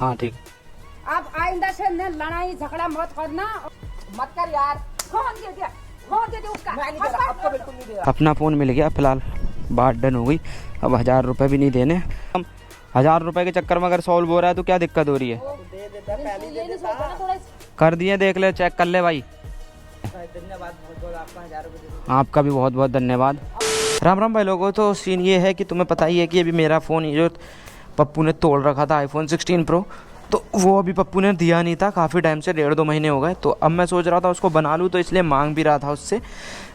हाँ ठीक। अब आइंदा से न लड़ाई झगड़ा मत करना, मत कर यार। फोन दे दिया, फोन दे दे उसका। मैं नहीं दे रहा, आपको बिल्कुल नहीं दे रहा। अपना फ़ोन मिल गया, फिलहाल बात डन हो गई। अब 1000 रुपये भी नहीं देने। हम 1000 रुपये के चक्कर में अगर सॉल्व हो रहा है तो क्या दिक्कत हो रही है? दे देता, पहले ही दे देता। कर दिए, देख ले, चेक कर ले भाई। धन्यवाद बहुत बहुत आपका, 1000 रुपये दे दो। आपका भी बहुत बहुत धन्यवाद। राम राम भाई लोगों। तो सीन ये है कि तुम्हें पता ही है कि अभी मेरा फ़ोन ये जो पप्पू ने तोड़ रखा था आईफोन 16 प्रो, तो वो अभी पप्पू ने दिया नहीं था काफ़ी टाइम से, 1.5-2 महीने हो गए। तो अब मैं सोच रहा था उसको बना लूँ, तो इसलिए मांग भी रहा था उससे,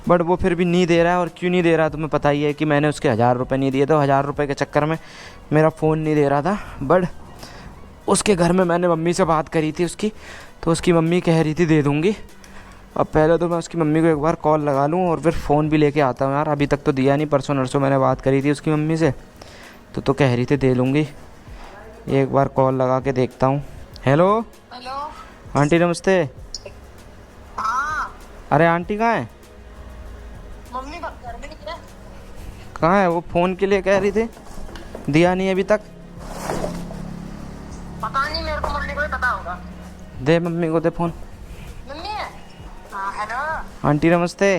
बट वो फिर भी नहीं दे रहा है। और क्यों नहीं दे रहा है तुम्हें पता ही है कि मैंने उसके 1000 रुपये नहीं दिए, तो 1000 रुपये के चक्कर में मेरा फ़ोन नहीं दे रहा था। बट उसके घर में मैंने मम्मी से बात करी थी उसकी, तो उसकी मम्मी कह रही थी दे दूँगी। अब पहले तो मैं उसकी मम्मी को एक बार कॉल लगा लूँ और फिर फ़ोन भी लेके आता हूँ यार। अभी तक तो दिया नहीं, परसों नरसों मैंने बात करी थी उसकी मम्मी से, तो कह रही थी दे लूँगी। एक बार कॉल लगा के देखता हूँ। हेलो हेलो आंटी, नमस्ते। हाँ, अरे आंटी कहाँ है? मम्मी घर में नहीं है। कहाँ है वो? फ़ोन के लिए कह रही थी, दिया नहीं अभी तक। पता नहीं, मेरे को मम्मी को ही पता होगा। दे मम्मी को, दे फ़ोन। मम्मी है? हाँ हेलो। आंटी नमस्ते।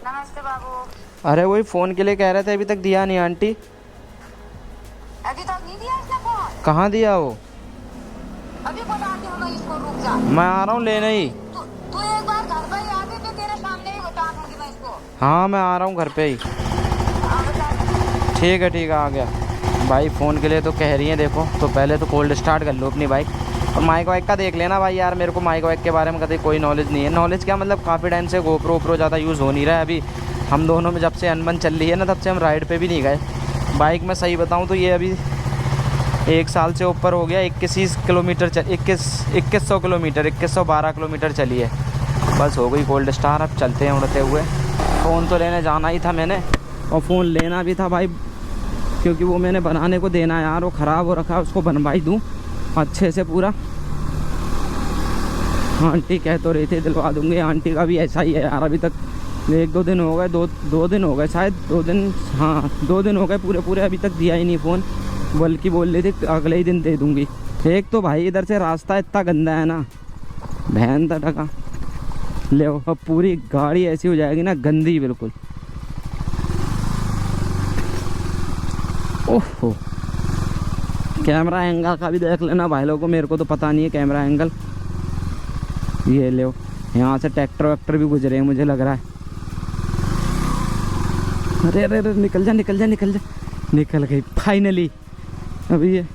नमस्ते बाबू। अरे वही फ़ोन के लिए कह रहे थे, अभी तक दिया नहीं आंटी। अभी तक नहीं दिया इसने फोन? कहाँ दिया वो? अभी बताती हूँ मैं इसको, रुक जा। मैं आ रहा हूँ लेने ही। तू एक बार घर पर ही आ दे, मैं तेरे सामने ही बता दूंगी मैं इसको। हाँ मैं आ रहा हूँ घर पे ही। ठीक है आ गया। भाई फ़ोन के लिए तो कह रही हैं, देखो तो पहले तो कोल्ड स्टार्ट कर लो अपनी बाइक। और माइक वाइक का देख लेना भाई यार, मेरे को माइक वाइक के बारे में कभी कोई नॉलेज नहीं है। नॉलेज क्या मतलब, काफ़ी टाइम से गोप्रो वोप्रो ज़्यादा यूज़ हो नहीं रहा है। अभी हम दोनों में जब से अनबन चल रही है ना, तब से हम राइड पे भी नहीं गए। बाइक में सही बताऊँ तो ये अभी 1 साल से ऊपर हो गया। 21 किलोमीटर 2100 किलोमीटर 2112 किलोमीटर चली है, बस हो गई कोल्ड स्टार। अब चलते हैं उड़ते हुए। फ़ोन तो लेने जाना ही था मैंने, और फ़ोन लेना भी था भाई, क्योंकि वो मैंने बनाने को देना है यार। वो ख़राब हो रखा है, उसको बनवाई दूँ अच्छे से पूरा। आंटी कह तो रही थी दिलवा दूँगी, आंटी का भी ऐसा ही है यार। अभी तक 1-2 दिन हो गए, दो दिन हो गए शायद, 2 दिन, हाँ 2 दिन हो गए पूरे, अभी तक दिया ही नहीं फ़ोन। बल्कि बोल रही थी अगले ही दिन दे दूँगी। एक तो भाई इधर से रास्ता इतना गंदा है ना, भैन टका ले। अब पूरी गाड़ी ऐसी हो जाएगी ना, गंदी बिल्कुल। ओहो, कैमरा एंगल का भी देख लेना भाई लोगों को, मेरे को तो पता नहीं है कैमरा एंगल। ये ले, यहाँ से ट्रैक्टर वैक्टर भी गुजरे हैं मुझे लग रहा है। अरे अरे अरे, निकल जा निकल गई फाइनली। अभी ये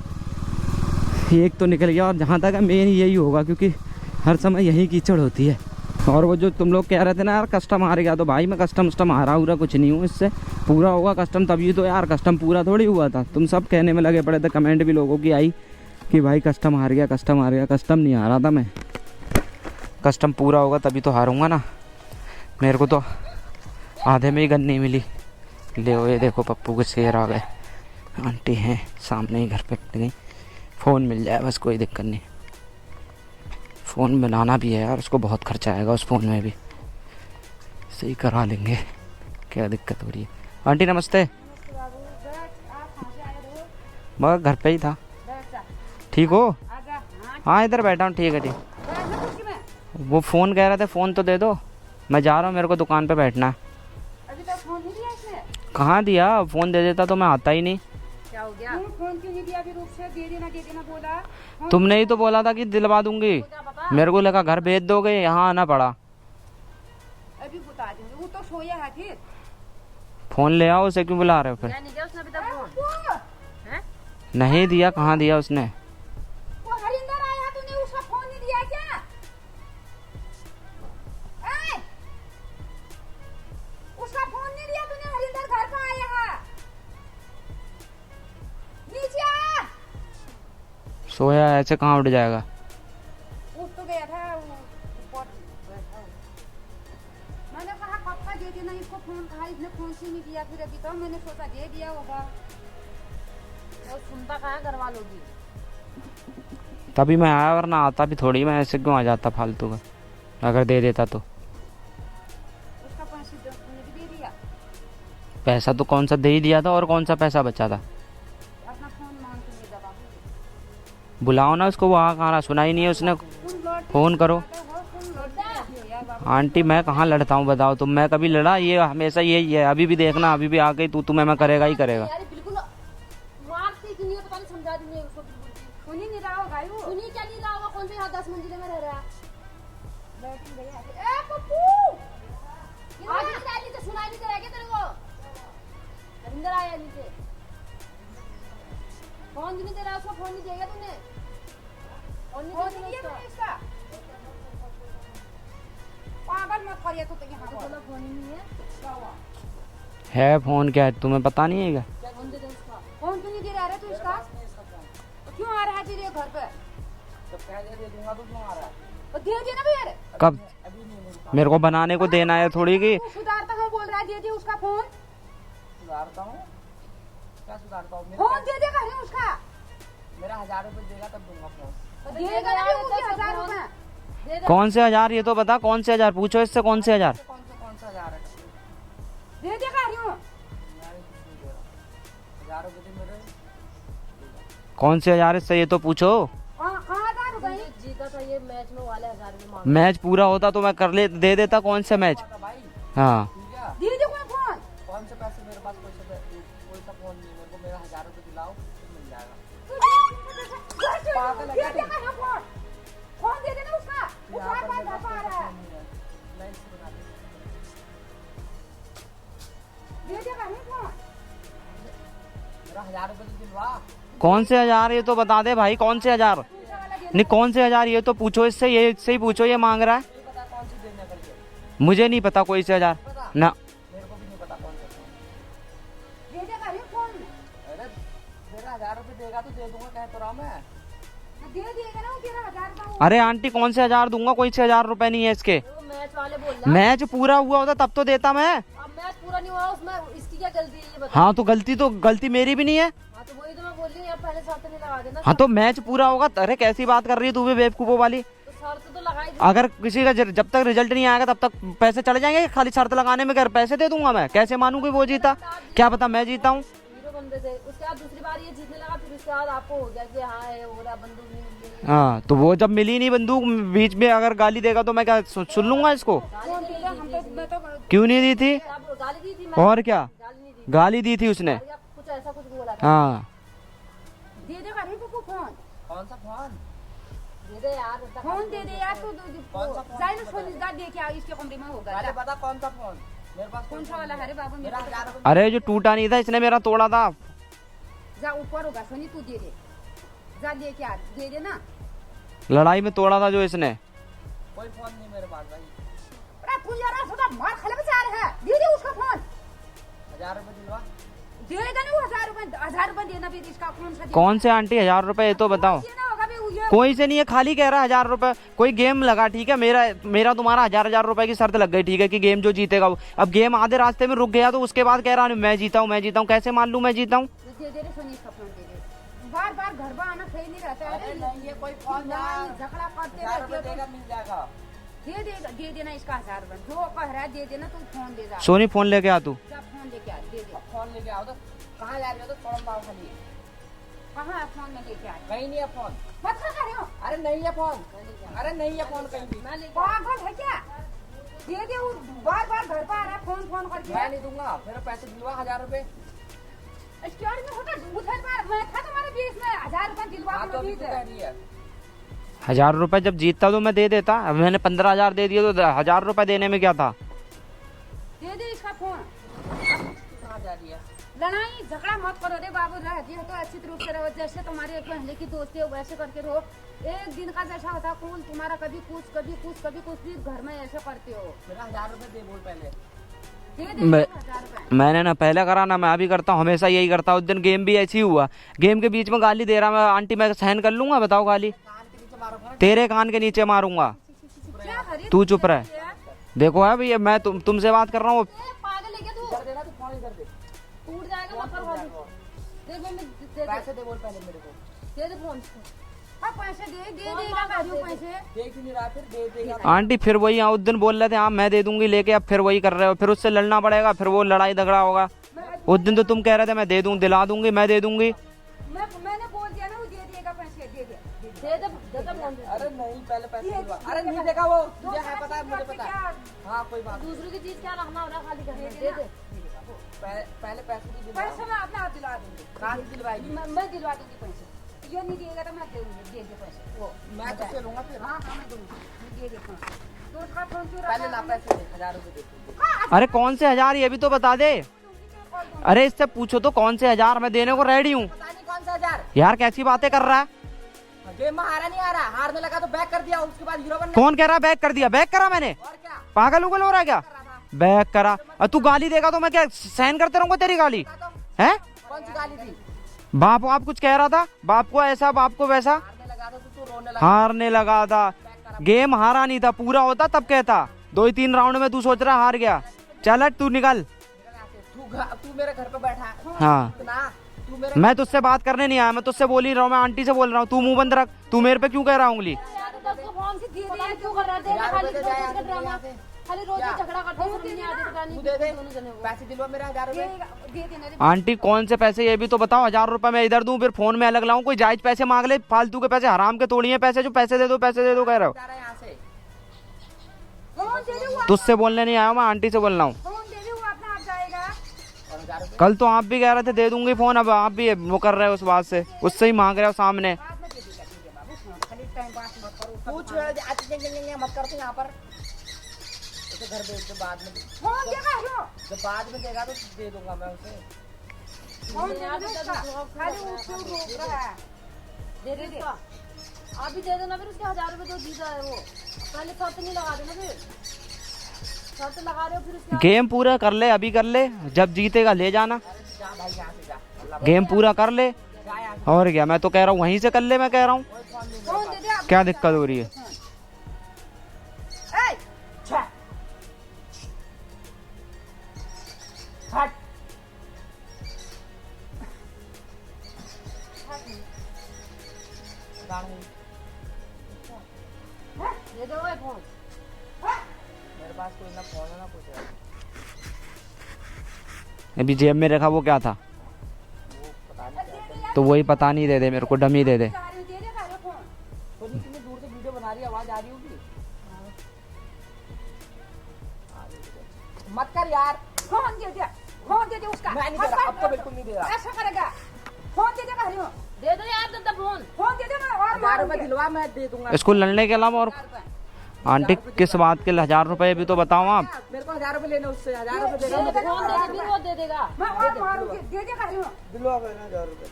एक तो निकल गया, और जहाँ तक है मेन यही होगा, क्योंकि हर समय यही कीचड़ होती है। और वो जो तुम लोग कह रहे थे ना यार कस्टम हार गया, तो भाई मैं कस्टम हारा हुआ कुछ नहीं हूँ। इससे पूरा होगा कस्टम तभी तो यार, कस्टम पूरा थोड़ी हुआ था। तुम सब कहने में लगे पड़े थे, कमेंट भी लोगों की आई कि भाई कस्टम हार गया। कस्टम नहीं हारा था मैं, कस्टम पूरा होगा तभी तो हारूंगा ना। मेरे को तो आधे में ही गन नहीं मिली। ले ये देखो पप्पू के शेर आ गए। आंटी हैं सामने ही घर पे गई। फ़ोन मिल जाए बस, कोई दिक्कत नहीं। फ़ोन बनाना भी है यार, उसको बहुत खर्चा आएगा उस फ़ोन में भी। सही करा लेंगे, क्या दिक्कत हो रही है। आंटी नमस्ते। मैं घर पे ही था। ठीक हो? हाँ इधर बैठा हूँ। ठीक है। वो फ़ोन कह रहे थे, फ़ोन तो दे दो। मैं जा रहा हूँ, मेरे को दुकान पे बैठना है। अभी तक फोन नहीं दिया इसने? कहाँ दिया? फ़ोन दे देता तो मैं आता ही नहीं। क्या हो गया? फोन क्यों नहीं दिया? अभी रुक से दे देना बोला। तुमने ही तो बोला था कि दिलवा दूंगी। मेरे को लगा घर भेज दोगे, यहाँ आना पड़ा। अभी बता दूंगी, वो तो सोया है। फिर फ़ोन ले आओ, उसे क्यों बुला रहे हो फिर? नहीं दिया उसने अभी तक फोन? हैं? नहीं दिया, कहाँ दिया उसने? वो हरिंदर आया, तूने उसका फोन नहीं दिया क्या? उसका फोन नहीं दिया तूने? हरिंदर घर पे आया है, नीचे आ। सोया ऐसे कहाँ उठ जाएगा? उठ तो गया था ऊपर बैठा। मैंने कहा पापा दे देना इसको फोन, कहा इसने फोन से नहीं दिया। फिर अभी तो मैंने सोचा दे दिया होगा। और सुनता कहाँ घर वालों की। तभी मैं आया, वरना आता भी थोड़ी। मैं ऐसे क्यों आ जाता फालतू का, अगर दे देता तो। उसका पैसे तूने भी दे दिया? पैसा तो कौन सा दे ही दिया था, और कौन सा पैसा बचा था? अब बुलाओ ना उसको, वो कहाँ रहा, सुना ही नहीं है उसने। फ़ोन करो। आंटी मैं कहाँ लड़ता हूँ बताओ तुम, मैं कभी लड़ा? ये हमेशा यही है, अभी भी देखना, अभी भी आ गई तू तुम्हें मैं करेगा ही करेगा। यार बिल्कुल मारती कि नहीं पता नहीं, समझा दी नहीं उसको बिल्कुल भी। सुनी नहीं रहा होगा वो, सुनी क्या नहीं रहा होगा, कौन से यहाँ 10 मंजिले में रह रहा है। बैठिंग गया है। ए पप्पू आज इधर आया नीचे, सुनाई नहीं दे रहा क्या तेरे को? अंदर आया नीचे, फोन भी नहीं दे रहा उसको, फोन नहीं दिया तूने? फोन फोन नहीं नहीं दिया किया उसको? मैंने इसका। पागल मत करिए तो यहाँ तो बोला फोन ही नहीं है। क्या हुआ? है फ़ोन, क्या है तुम्हें पता नहीं है क्या? क्या फोन दे दे उसका? फोन क्यों नहीं दे रहा है तू इसका? तो क्यों आ रहा है तेरे घर पे? तो दे देना फिर। कब? मेरे को बनाने को देना है थोड़ी की। तू सुधारता हूँ बोल रहा है, दे दे उसका फोन। सुधारता हूँ? क्या सुधारता हूँ? फोन दे दे कहीं उसका। मेरा 1000 रुपए देगा तब दूंगा फोन। तो देगा ना भी मुझे 1000 रुपए। दे दे। कौन से 1000? ये तो बता कौन से 1000, पूछो इससे कौन से 1000? कौन सा 1000 है? दे दे कहीं हूँ। मैं कुछ नहीं दे रहा। 1000 रुपए दे मेरे। कौन से 1000 इससे ये तो पूछो। कहाँ 1000 रुपए? जीता था ये मैच में, वाले 1000 रुपए मांग। मैच पूरा होता तो मैं कर ले दे देता। कौन से मैच? था भाई हाँ ठीक है। दे दे कोई फोन। कौन से पैसे मेरे पास? कोई सा फोन नहीं मेरे को। मेरा 1000 रुपए दिलाओ तो मिल जाएगा। पागल है दे क्या दे तू? कहीं फोन। फोन दे देना उसका। वो यहाँ बार पर बार मेरे घर पास पे आ कोई रहा है। फोन नहीं है। मैं इसको बता दूँ। दे दे कहीं फोन। मेरा 1000 रुपए तो दिलवा। कौन से 1000? ये तो बता दे भाई कौन से 1000? दूसरा वाला दे नहीं कौन से 1000 ये तो पूछो इससे, ये इससे ही पूछो, ये मांग रहा है। नहीं पता कौन सी देने करके। मुझे नहीं पता कोई से 1000 पता? ना। मेरे को भी नहीं पता कौन सा फोन। दे दे कहीं फोन। अरे मेरा 1000 रुपए देगा तो दे दूंगा, कह तो रहा मैं। दे देगा ना वो तेरा 1000 रुपए। अरे आंटी कौन से 1000 दूंगा? कोई से 1000 रुपए नहीं है इसके। वो मैच वाले बोल रहा। मैच पूरा हुआ होता तब तो देता मैं। अब मैच पूरा नहीं हुआ उसमें, इसकी क्या गलती है ये बता। हाँ तो गलती मेरी भी नहीं है। हाँ तो वही तो मैं बोल रही हूँ, यार पहले शर्त नहीं लगा देना। हाँ तो मैच पूरा होगा। अरे कैसी बात कर रही है तू भी बेवकूफों वाली। तो शर्त तो लगाई दे। अगर किसी का जब तक रिजल्ट नहीं आएगा तब तक पैसे चले जाएंगे। खाली शर्त लगाने में कर पैसे दे दूंगा मैं? कैसे मानूंगी वो जीता? क्या पता मैं जीता हूँ? हीरो बंदे थे, उसके बाद दूसरी बार ये जीतने लगा, फिर उसके बाद आपको हो गया कि हाँ है हो रहा, बंदूक नहीं मिल रही। हाँ तो वो जब मिली नहीं बंदूक, बीच में अगर गाली देगा तो मैं क्या सुन लूंगा इसको? फोन दे दे हम तो मैं तो क्यों नहीं दी थी? आप गाली दी थी मैं? और क्या गाली नहीं दी गाली दी थी उसने? थी, कुछ ऐसा कुछ बोला था। हाँ दे दे कहीं को फोन। कौन सा फोन? दे दे यार, फोन दे दे यार तू। कौन सा फोन? जाए ना सोनीदार दे के आ, इसके कमरे में होगा। अरे पता कौन सा फोन? मेरे पास कौन सा वाला है रे बाबू? मेरा मेरा 1000 रुपए। अरे जो टूटा नहीं था इसने मेरा तोड़ा था। जा ऊपर होगा सोनी, तू दे दे। जा दे के आ, दे दे ना। लड़ाई में तोड़ा था जो इसने। कोई फोन नहीं मेरे पास भाई। अरे तू यार सदा मार खाले बचा रहा है। दे दे उसका फोन। 1000 रुपए दिलवा। देगा ना वो 1000 रुपए देना फिर इसका कौन सा? कौन से आंटी 1000 रुपए? ये तो बताओ। देना होगा भी ये। कोई से नहीं है, खाली कह रहा है 1000 रुपए। कोई गेम लगा ठीक है, मेरा तुम्हारा 1000 रुपए की शर्त लग गई ठीक है कि गेम जो जीतेगा वो। अब गेम आधे रास्ते में रुक गया तो उसके बाद कह रहा है मैं जीता हूँ। कैसे मान लूं मैं जीता हूँ? दे दे रे सोनी इसका फोन दे दे। बार बार घर पर आना सही नहीं रहता है। अरे नहीं ये कोई फोन यार। झगड़ा करते 1000 रहते रुपए हो देगा मिल जाएगा। दे देना इसका 1000 रुपए। जो कह रहा है दे देना, तू फोन दे जा। सोनी फोन लेके आ तू। जा फोन लेके आ, दे दे। फोन लेके आओ तो कहाँ जा रही हो? तो छोड़ पाओ खाली। कहाँ है फोन में लेके आ? कहीं नहीं है फोन। मत कर रहे हो। अरे नहीं है फोन। अरे नहीं है फोन कहीं भी। मैं लेके पागल है क्या? दे दे। वो बार बार घर पर आ रहा है फोन करके। मैं नहीं दूंगा। मेरे पैसे दिलवा 1000 रुपए। स्टोर में होता उधर पर मैं था तुम्हारे बीच में 1000 रुपए दिलवा हाँ के तो मैं अभी दी तू दे। कह रही है। 1000 रुपए जब जीतता तो मैं दे देता। अब मैंने 15,000 दे दिए तो 1000 रुपए देने में क्या था? दे दे इसका फोन। कहाँ जा रही है? लड़ाई झगड़ा मत करो रे बाबू। रहती हो तो अच्छी रूप से रहो, जैसे तुम्हारे पहले की दोस्ती हो वैसे करके रहो। एक दिन का जैसा होता कौन तुम्हारा कभी कुछ फिर घर में ऐसे करते हो। मेरा 1000 रुपए दे बोल पहले। दे दे मैं- 1000 रुपए। मैंने ना पहले करा ना मैं अभी करता हूँ, हमेशा यही करता हूँ। उस दिन गेम भी ऐसी ही हुआ। गेम के बीच में गाली दे रहा मैं। आंटी मैं सहन कर लूंगा? बताओ गाली कान के नीचे मारूंगा ना। तेरे कान के नीचे मारूंगा। क्या हरी तू चुप रह। देखो है भैया मैं तुमसे बात कर रहा हूँ। पागल है क्या तू? कर देना तू फोन इधर दे। टूट जाएगा मत करवा दे। देख मैं दे पैसे दे बोल पहले मेरे को। दे फोन। हाँ पैसे दे देगा गाड़ियों पैसे। देख ही नहीं रहा फिर दे देगा। आंटी फिर वही उस दिन बोल रहे थे हाँ मैं दे दूंगी लेके, अब फिर वही कर रहे हो। फिर उससे लड़ना पड़ेगा, फिर वो लड़ाई झगड़ा होगा। उस दिन तो तुम कह रहे थे मैं दे दूंगी, दिला दूंगी, मैं दे दूंगी। मैंने बोल दिया ना वो दे देगा पैसे। दे दे दे दे फोन दे। अरे नहीं पहले पैसे दिलवा। अरे नहीं देखा वो, तुझे है पता है, मुझे पता है। हाँ कोई बात नहीं। दूसरे की चीज क्या रखना हो रहा खाली घर में दे दे। पहले पैसे की दिलवा। पैसे मैं अपने आप दिलवा दूंगी। कहाँ से दिलवाएगी? मैं दिलवा दूंगी पैसे। ये नहीं दिएगा तो मैं दे दूंगी, दे पैसे। वो मैं तुझसे लूंगा फिर। हाँ हाँ मैं दूंगी, दे दे फोन। तो उसका फोन क्यों रखा पहले ला है? पैसे दे, 1000 रुपए दे। अरे कौन से 1000 ये भी तो बता दे। अरे इससे पूछो तो कौन से 1000, मैं देने को रेडी हूँ। पता नहीं कौन सा 1000। यार कैसी बातें कर रहा है। गेम में हारा नहीं आ रहा, हारने लगा तो बैक कर दिया, उसके बाद हीरो बनने। कौन कह रहा है बैक कर दिया? बैक करा मैंने? और क्या पागल उगल हो रहा है क्या? कर रहा था? बैक करा? और तू गाली देगा तो मैं क्या सहन करते रहूंगा तेरी गाली? बता तो, है कौन सी गाली थी? बाप आप कुछ कह रहा था, बाप को ऐसा बाप को वैसा। हारने लगा था तो तू रोने लगा। हारने लगा था, गेम हारा नहीं था, पूरा होता तब कहता। 2 ही 3 राउंड में तू सोच रहा हार गया। चल हट, तू निकल। तू मेरे घर पे बैठा है हाँ ना, तू मेरे मैं तुझसे बात करने नहीं आया, मैं तुझसे बोल ही रहा हूँ, मैं आंटी से बोल रहा हूँ। तू मुंह बंद रख, तू मेरे पे क्यों कह रहा है उंगली? यार तो उसको फोन से पता नहीं क्यों कर रहा है। दे दे खाली रोज का ड्रामा। खाली रोज ही झगड़ा करते हैं, समझ नहीं आती पता नहीं तू दे दे दोनों जने वो। पैसे दिलवा मेरे 1000 रुपए। दे देना रे। आंटी कौन से पैसे ये भी तो बताओ। 1000 रुपए मैं इधर दूं फिर फोन में अलग लाऊं? कोई जायज पैसे मांग ले, फालतू के पैसे, हराम के तोड़िए पैसे जो पैसे दे दो कह रहे हो। जा रहा है यहाँ से। फोन दे दे, वो तुझसे बोलने नहीं आया, मैं आंटी से बोल रहा हूँ। फोन दे दे, वो अपना आप जाएगा। और 1000 रुपए कल तो आप भी कह रहे थे दे दूंगी फोन, अब आप भी वो कर रहे हो उस बात से, उससे ही मांग रहे हो सामने। बाद में दे देगा, दे दे बाबू फोन। खाली टाइम पास मत करो। पूछ मत करते यहाँ पर। उसे घर भेज दे बाद में। फोन देगा लो। जब बाद में देगा तो दे दूंगा मैं उसे। फोन दे दे उसका। खाली उसको रोक रहा है। दे दे उसका। आप भी दे देना फिर उसके 1000 रुपए जो जीता है वो। पहले शर्त नहीं लगा देना, फिर शर्त लगा रहे हो फिर उसके गेम पूरा कर ले, अभी कर ले, जब जीतेगा ले जाना। जा भाई यहाँ से जा। अल्लाह गेम पूरा कर ले। जा यहाँ से। और क्या, मैं तो कह रहा हूँ वहीं से कर ले, मैं कह रहा हूँ। फोन दे दे आप। क्या दिक्कत हो रही है? ए, छा। हट। दे दो वो फोन। मेरे पास कोई ना फोन है ना कुछ है। अभी जेब में रखा वो क्या था? वो पता नहीं क्या। तो वही पता नहीं, दे दे मेरे को, डमी दे दे। जा रही हूँ, दे दे खाली फोन। तो कितनी दूर से वीडियो बना रही है, आवाज आ रही होगी। मत कर यार। फोन दे दे, फोन दे दे उसका। मैं नहीं दे रहा, अब तो बिल्कुल नहीं दे रहा। ऐसा करेगा। फोन दे दे खाली वो। दे दो यार दे फोन। फोन दे दे, मैं और 1000 रुपए दिलवा, मैं दे दूंगा। इसको लड़ने के अलावा और आंटी किस बात के 1000 रुपए भी तो बताओ आप। मेरे को 1000 रुपए लेने उससे, 1000 रुपए देगा। दे दे फोन दे दे फिर वो दे देगा। मैं और मारूंगी। दे दे खाली वो। दिलवा मेरे 1000 रुपए।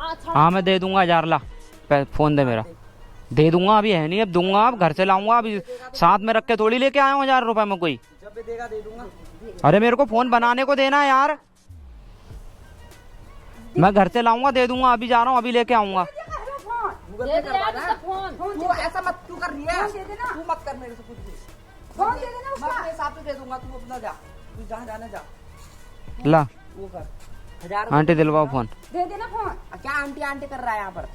अच्छा हाँ मैं दे दूंगा 1000 ला। फोन दे मेरा, दे दूंगा, अभी है नहीं, अब दूंगा, अब घर से लाऊंगा, अभी साथ में रख के थोड़ी लेके आया हूँ 1000 रुपए में कोई। जब भी देगा दे दूंगा। अरे मेरे को फोन बनाने को देना है यार, मैं घर से लाऊंगा, दे दूंगा, अभी जा रहा हूँ, अभी लेके आऊंगा। दे खाली वो फोन। गूगल दे पे दे करवा यार ना। उसका फोन। तू ऐसा मत क्यों कर रही है? फोन दे दे ना। तू मत कर मेरे से कुछ भी। फोन दे देना मैं उसका। अपने हिसाब से दे दूंगा, तू अपना जा। तू जहाँ जाना जा। ला वो कर 1000 आंटी दिलवाओ फोन। दे देना फोन। क्या आंटी आंटी कर रहा है यहाँ पर?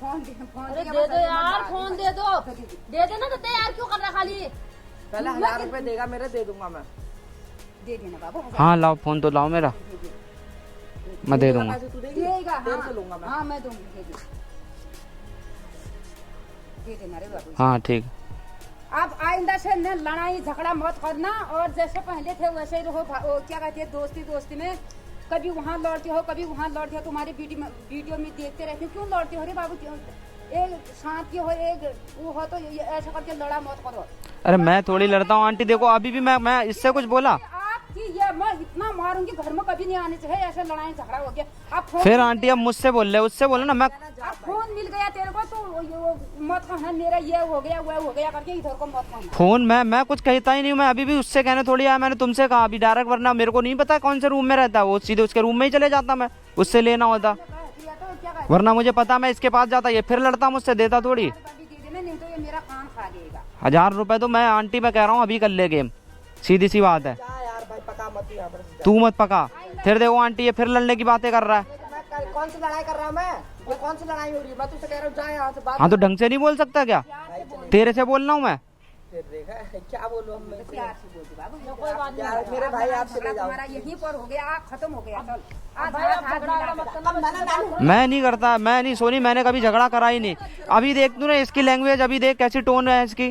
फोन दे, फोन अरे दे दे दो यार फोन दे दो। दे देना तो यार क्यों कर रहा खाली। पहले 1000 रुपए देगा मेरे, दे दूंगा मैं। दे देना बाबू। हाँ लाओ फोन तो लाओ मेरा, मैं दे दूंगा। पैसे तू देगी? देगा। देर से लूंगा मैं। हाँ मैं दूंगी। दे दे, दे देना रे बाबू। हाँ ठीक। आप आइंदा से न लड़ाई झगड़ा मत करना, और जैसे पहले थे वैसे ही रहो। क्या कहते हैं, दोस्ती दोस्ती में कभी वहाँ लड़ते हो, कभी वहाँ लड़ते हो। तुम्हारी वीडियो में देखते रहते हो, क्यों लड़ते हो रे बाबू? क्यों एक शांति हो, एक वो हो, तो ऐसा करके लड़ा मत करो। अरे मैं थोड़ी लड़ता हूँ आंटी, देखो अभी भी मैं इससे कुछ बोला? आपकी ये मैं इतना मारूंगी, घर में कभी नहीं आने चाहिए। ऐसे लड़ाई झगड़ा हो गया। आप फोन, फिर आंटी अब मुझसे बोल रहे, उससे बोलो ना। मैं अब फोन मिल गया तेरे को तो मत कहना मेरा ये हो गया वो हो गया करके, इधर को मत कहना। फोन मैं कुछ कहता ही नहीं हूँ, मैं अभी भी उससे कहने थोड़ी आया, मैंने तुमसे कहा अभी डायरेक्ट, वरना मेरे को नहीं पता कौन से रूम में रहता है वो, सीधे उसके रूम में ही चले जाता मैं, उससे लेना होता, दिया तो क्या कहते वरना मुझे पता मैं इसके पास जाता, ये फिर लड़ता मुझसे, देता थोड़ी। हैं, अभी दे देना, नहीं तो ये मेरा कान खा देगा। 1000 रुपए तो मैं आंटी मैं कह रहा हूँ अभी कर ले गेम, सीधी सी बात है। जा यार भाई, पका मत यहाँ पर। तू मत पका, फिर देखो आंटी ये फिर लड़ने की बातें कर रहा है। मैं कौन सी लड़ाई कर रहा हूँ मैं? ये कौन सी लड़ाई हो रही है? मैं तुझसे कह रहा हूँ जा यहाँ से बात। हाँ तो ढंग से नहीं बोल सकता क्या? तेरे से बोल रहा हूँ मैं। फिर देखा क्या बोलूं हम तो प्यार से बोल दो बाबू, तो कोई बात नहीं। यार मेरे भाई आप चले जाओ। तुम्हारा यहीं पर हो गया, खत्म हो गया। चल आज भाई आप झगड़ा वगड़ा मत करना, बच्चे से बात करो। मैं नहीं करता, मैं नहीं सोनी, मैंने कभी झगड़ा करा ही नहीं। अभी देख तू ना इसकी लैंग्वेज, अभी देख कैसी टोन है इसकी,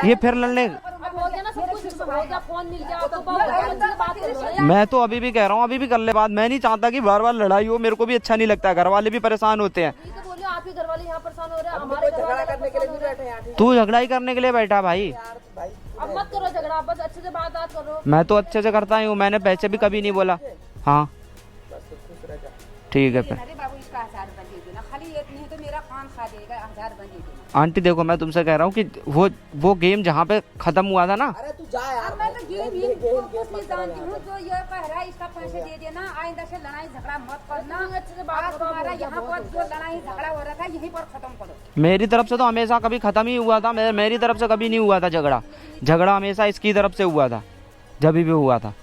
ये फिर लड़ने। अब हो गया ना सब कुछ, हो गया, फोन मिल गया आपको, बच्चे से बात करो। मैं तो अभी भी कह रहा हूँ, अभी भी कर ले बात। मैं नहीं चाहता कि बार बार लड़ाई हो, मेरे को भी अच्छा नहीं लगता, घर वाले भी परेशान होते हैं। ये तो बोलिए आप ही घर वाले यहाँ परेशान हो रहे हैं, हम हमारे कोई घर झगड़ा वाले करने के लिए भी बैठे यहाँ, ठीक तू झगड़ा ही करने के लिए बैठा भाई। यार भाई। अब मत करो झगड़ा, बस अच्छे से बात करो। मैं तो अच्छे से करता ही हूँ, मैंने पैसे भी कभी नहीं बोला। हाँ बस खुश रह जा। ठीक है फिर। अरे बाबू इसका 1000 रुपए दे देना, खाली एक नहीं तो मेरा कान खा देगा। 1000 रुपए दे देना। आंटी देखो, मैं तुमसे कह रहा हूँ कि वो गेम जहाँ पे खत्म हुआ था ना, अरे तू जा यार। अब मैं तो ये भी कुछ नहीं जानती हूँ, जो ये कह रहा है इसका पैसे दे देना, आइंदा से लड़ाई झगड़ा मत करना। अच्छे से बात आज करो, तुम्हारा बोल यहाँ पर जो लड़ाई झगड़ा हो रहा था यहीं पर खत्म करो। मेरी तरफ से तो हमेशा कभी खत्म ही हुआ था, मेरी तरफ से कभी नहीं हुआ था झगड़ा। झगड़ा हमेशा इसकी तरफ से हुआ था, जब भी हुआ था। हो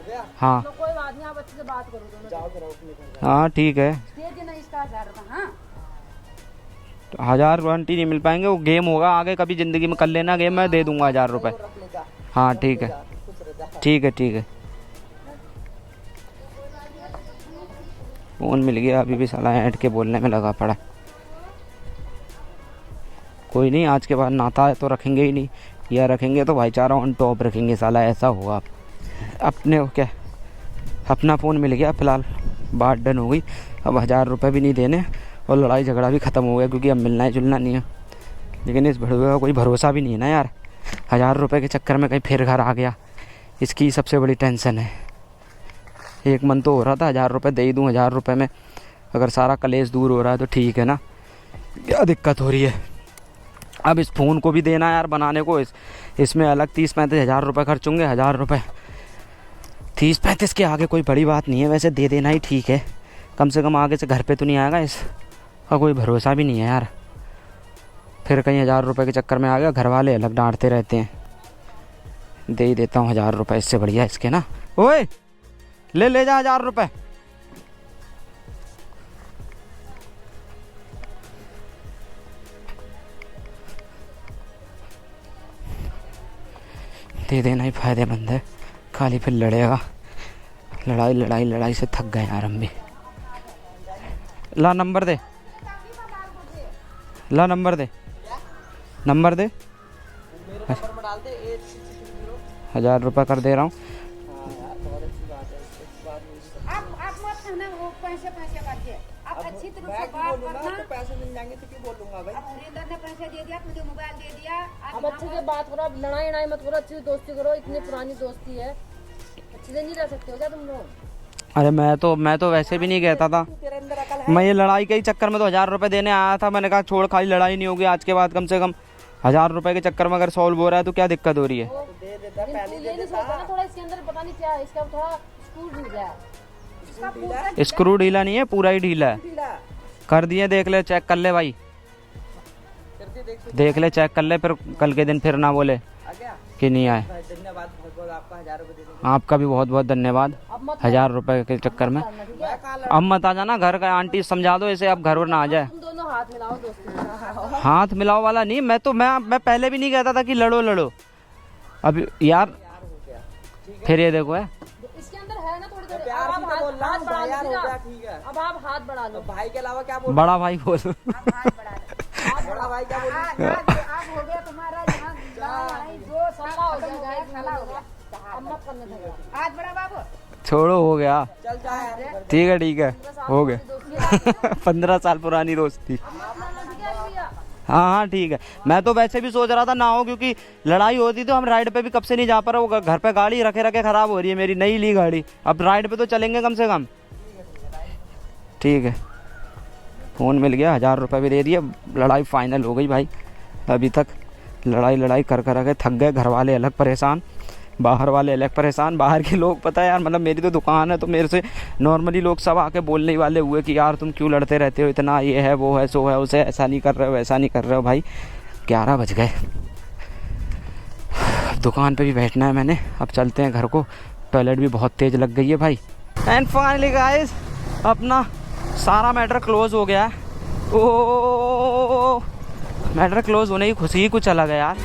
गया? हाँ तो कोई बात नहीं, आप अच्छे से बात करो दोनों। जाओ फिर अपने घर। हाँ ठीक है। दे देना इसका 1000 रुपए। हाँ 1000 आंटी नहीं मिल पाएंगे, वो गेम होगा आगे कभी जिंदगी में कर लेना गेम, मैं दे दूंगा 1000 रुपए। रख ले जा। हाँ ठीक है, खुश रह जा। ठीक है, ठीक है। फोन मिल गया, अभी भी साला ऐड के बोलने में लगा पड़ा। कोई नहीं, आज के बाद नाता है तो रखेंगे ही नहीं, या रखेंगे तो भाईचारा ऑन टॉप रखेंगे, साला ऐसा होगा। अपने क्या, अपना फ़ोन मिल गया, फ़िलहाल बात डन हो गई। अब 1000 रुपये भी नहीं देने और लड़ाई झगड़ा भी ख़त्म हो गया, क्योंकि अब मिलना ही जुलना नहीं है। लेकिन इस भड़वे का कोई भरोसा भी नहीं है ना यार, 1000 रुपये के चक्कर में कहीं फिर घर आ गया, इसकी सबसे बड़ी टेंशन है। एक मन तो हो रहा था 1000 रुपये दे ही दूँ, 1000 रुपये में अगर सारा कलेश दूर हो रहा है तो ठीक है ना, क्या दिक्कत हो रही है। अब इस फ़ोन को भी देना यार बनाने को, इसमें अलग 30-35 हज़ार रुपये खर्च होंगे। 1000 रुपये 30-35 के आगे कोई बड़ी बात नहीं है, वैसे दे देना ही ठीक है। कम से कम आगे से घर पे तो नहीं आएगा, इसका कोई भरोसा भी नहीं है यार। फिर कहीं 1000 रुपये के चक्कर में आ गया, घर वाले अलग डांटते रहते हैं। दे ही देता हूँ 1000 रुपये, इससे बढ़िया इसके ना। ओए ले जा 1000 रुपये। दे देना ही फायदेमंद है, खाली फिर लड़ेगा। लड़ाई से थक गए यार हम भी। ला नंबर दे, ला नंबर दे, नंबर दे। मेरे नंबर में डाल दे 8660। 1000 रुपये कर दे रहा हूँ। हाँ यार बहुत अच्छी बात है, इस बात में आप मत कहना वो पैसे करके, आप अच्छी तरह से मैं क्यों बात बोलूंगा, करना। तो पैसे मिल जाएंगे तो क्यों बोलूंगा भाई। अब हरिंदर ने पैसे दे दिया, तुझे मोबाइल दे दिया। अब अच्छे से बात करो, अब लड़ाई मत करो, अच्छी से दोस्ती करो। इतनी पुरानी दोस्ती है, अच्छे से नहीं रह सकते हो क्या तुम लोग? अरे मैं तो वैसे भी नहीं कहता था, तेरे अंदर अकल है? मैं ये लड़ाई के ही चक्कर में तो 1000 रुपये देने आया था। मैंने कहा छोड़, खाली लड़ाई नहीं होगी आज के बाद, कम से कम 1000 रुपये के चक्कर में अगर सॉल्व हो रहा है तो क्या दिक्कत हो रही है। तो दे देता, लेकिन पहले तू दे ये नहीं देता। सोचता ना, थोड़ा इसके अंदर पता नहीं क्या है, इसका थोड़ा स्क्रू ढील गया है। स्क्रू ढीला नहीं है, पूरा ही ढीला है। ढीला कर दिए, देख ले, चेक कर ले भाई, करके देख ले, चेक कर ले, फिर कल के दिन फिर ना बोले आ गया कि नहीं आए। भाई। धन्यवाद बहुत बहुत आपका, 1000 रुपये दे देंगे। आपका भी बहुत बहुत धन्यवाद। अब मत 1000 रुपये के चक्कर में ठीक है? मैं कहाँ अब मत आ जाना घर का, आंटी समझा दो इसे, अब घर ना आ जाए। तुम दोनों हाथ मिलाओ दोस्ती में। हाथ मिलाओ वाला नहीं, मैं पहले भी नहीं कहता था कि लड़ो। अब यार हो गया, ठीक फिर ये देखो है, इसके अंदर है ना थोड़ी थोड़ी। प्यार अब से आप बोल रहा हाथ हूँ बढ़ा भाई, यार लो, हो ठीक गया, है? ठीक है। अब आप हाथ बढ़ा लो। तो भाई के अलावा क्या बोल, बड़ा भाई बोल। अब हाथ बढ़ा दो। बड़ा भाई क्या बोल। आज हो गया तुम्हारा यहाँ लड़ाई जो साला हो खत्म हो गया, गया, साला हो गया। अब मत करना झगड़ा। हाथ बढ़ा बाबू। छोड़ो, हो गया, चल जा यार। ठीक है, हो गया। दोस्ती 15 साल पुरानी दोस्ती। ठीक है भैया? हाँ ठीक है। मैं तो वैसे भी सोच रहा था ना हो, क्योंकि लड़ाई होती तो हम राइड पे भी कब से नहीं जा पा रहे। वो घर पे गाड़ी रखे खराब हो रही है मेरी, नई ली गाड़ी। अब राइड पे तो चलेंगे कम से कम। ठीक है, फ़ोन मिल गया, 1000 रुपये भी दे दिए, लड़ाई फाइनल हो गई भाई। अभी तक लड़ाई कर के थक गए, घर वाले अलग परेशान, बाहर वाले अलग परेशान। बाहर के लोग पता है यार, मतलब मेरी तो दुकान है तो मेरे से नॉर्मली लोग सब आके बोलने वाले हुए कि यार तुम क्यों लड़ते रहते हो इतना, ये है वो है सो है, उसे ऐसा नहीं कर रहे हो वैसा नहीं कर रहे हो। भाई 11 बज गए, दुकान पे भी बैठना है मैंने। अब चलते हैं घर को, टॉयलेट भी बहुत तेज़ लग गई है भाई। एंड फाइनली गाइस, अपना सारा मैटर क्लोज हो गया है। ओ मैटर क्लोज होने की खुशी ही कुछ अलग है यार।